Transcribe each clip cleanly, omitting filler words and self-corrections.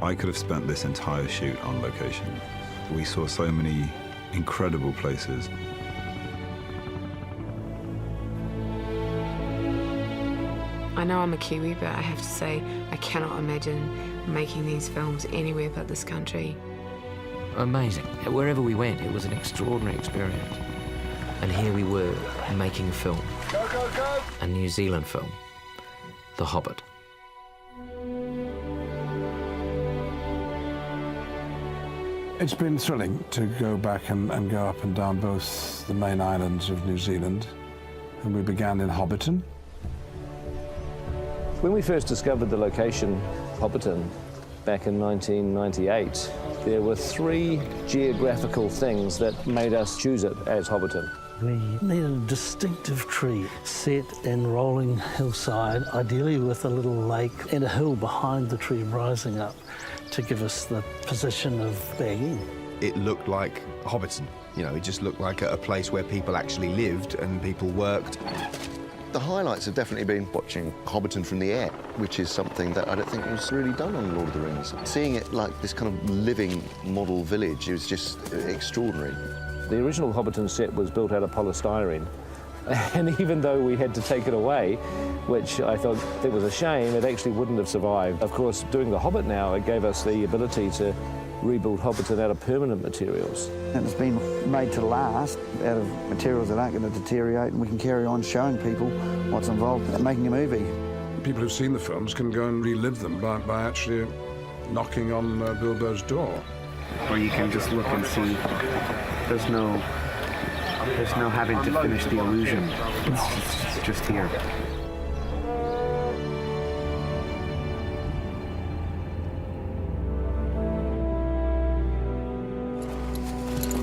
I could have spent this entire shoot on location. We saw so many incredible places. I know I'm a Kiwi, but I have to say I cannot imagine making these films anywhere but this country. Amazing. Wherever we went, it was an extraordinary experience. And here we were making a film. Go, go, go! A New Zealand film, The Hobbit. It's been thrilling to go back and go up and down both the main islands of New Zealand. And we began in Hobbiton. When we first discovered the location, Hobbiton, back in 1998, there were 3 geographical things that made us choose it as Hobbiton. We needed a distinctive tree set in rolling hillside, ideally with a little lake and a hill behind the tree rising up to give us the position of being. It looked like Hobbiton. You know, it just looked like a place where people actually lived and people worked. The highlights have definitely been watching Hobbiton from the air, which is something that I don't think was really done on Lord of the Rings. Seeing it like this kind of living model village is just extraordinary. The original Hobbiton set was built out of polystyrene, and even though we had to take it away, which I thought it was a shame, it actually wouldn't have survived. Of course, doing The Hobbit now, it gave us the ability to rebuild Hobbiton out of permanent materials. And it's been made to last out of materials that aren't going to deteriorate, and we can carry on showing people what's involved in making a movie. People who've seen the films can go and relive them by actually knocking on Bilbo's door. Or you can just look and see there's no having to finish the illusion. It's just here.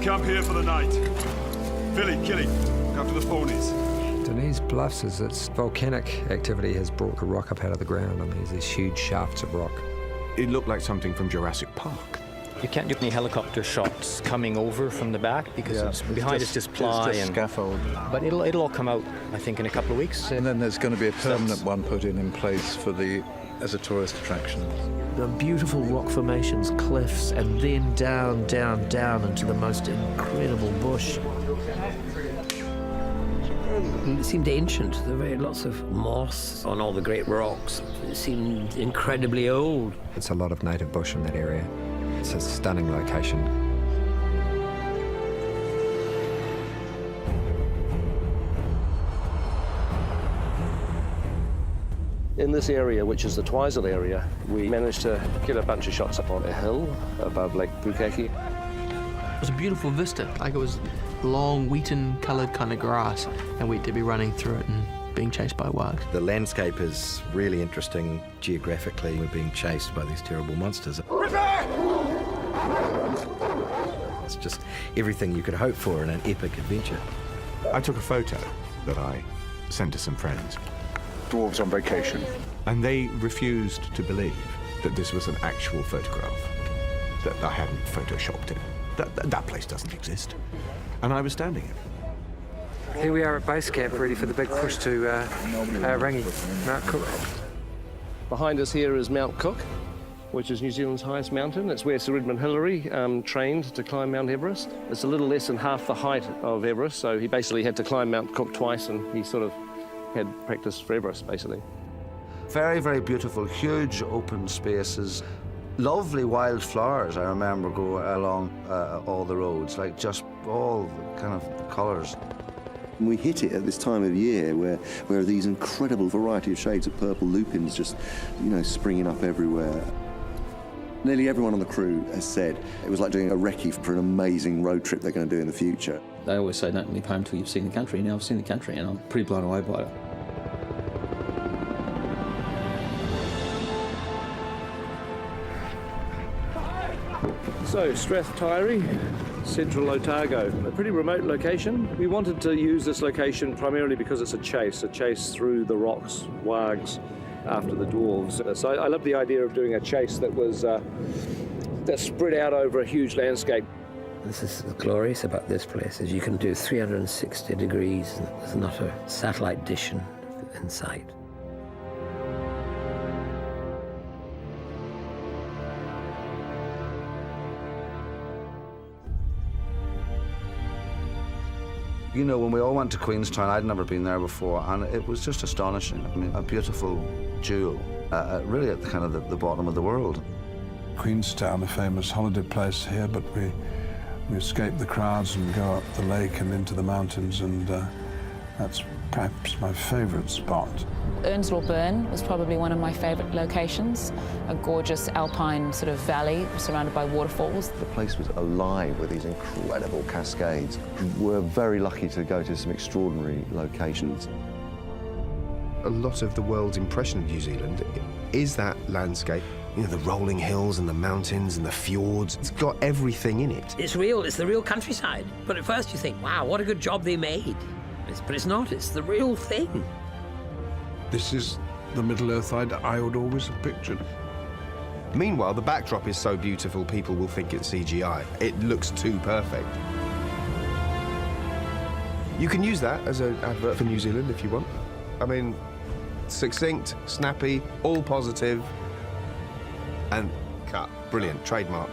Camp here for the night. Billy, Killy, look after the ponies. Denise Bluffs is its volcanic activity has brought the rock up out of the ground, and there's these huge shafts of rock. It looked like something from Jurassic Park. You can't get any helicopter shots coming over from the back because it's behind it's just ply it's just and scaffold. But it'll all come out, I think, in a couple of weeks. And then there's going to be a permanent one put in place for as a tourist attraction. The beautiful rock formations, cliffs, and then down, down, down into the most incredible bush. It seemed ancient. There were lots of moss on all the great rocks. It seemed incredibly old. It's a lot of native bush in that area. It's a stunning location. In this area, which is the Twizel area, we managed to get a bunch of shots up on a hill above Lake Pukaki. It was a beautiful vista, like it was long, wheaten-coloured kind of grass, and we'd be running through it and being chased by wargs. The landscape is really interesting geographically. We're being chased by these terrible monsters. It's just everything you could hope for in an epic adventure. I took a photo that I sent to some friends. Dwarves on vacation. And they refused to believe that this was an actual photograph, that I hadn't photoshopped it. That place doesn't exist. And I was standing it. Here we are at base camp, ready for the big push to Rangi, Mount Cook. Behind us here is Mount Cook, which is New Zealand's highest mountain. It's where Sir Edmund Hillary trained to climb Mount Everest. It's a little less than half the height of Everest, so he basically had to climb Mount Cook twice, and he sort of had practice for Everest, basically. Very, very beautiful, huge open spaces. Lovely wildflowers, I remember going along all the roads, like just all the kind of colours. We hit it at this time of year where these incredible variety of shades of purple lupins just, springing up everywhere. Nearly everyone on the crew has said it was like doing a recce for an amazing road trip they're going to do in the future. They always say don't leave home till you've seen the country. Now I've seen the country and I'm pretty blown away by it. So, Strathtyre, central Otago, a pretty remote location. We wanted to use this location primarily because it's a chase through the rocks, wargs, after the dwarves. So I love the idea of doing a chase that was that spread out over a huge landscape. This is glorious about this place, is you can do 360 degrees. There's not a satellite dish in sight. You know, when we all went to Queenstown, I'd never been there before, and it was just astonishing. I mean, a beautiful jewel, really at the bottom of the world. Queenstown, a famous holiday place here, but we escape the crowds and go up the lake and into the mountains, and that's perhaps my favourite spot. Earnshaw Burn was probably one of my favourite locations, a gorgeous alpine sort of valley surrounded by waterfalls. The place was alive with these incredible cascades. We're very lucky to go to some extraordinary locations. A lot of the world's impression of New Zealand is that landscape. You know, the rolling hills and the mountains and the fjords. It's got everything in it. It's real, it's the real countryside. But at first you think, wow, what a good job they made. But it's not, it's the real thing. This is the Middle-earth I would always have pictured. Meanwhile, the backdrop is so beautiful, people will think it's CGI. It looks too perfect. You can use that as an advert for New Zealand if you want. I mean, succinct, snappy, all positive, and cut. Brilliant, trademarked.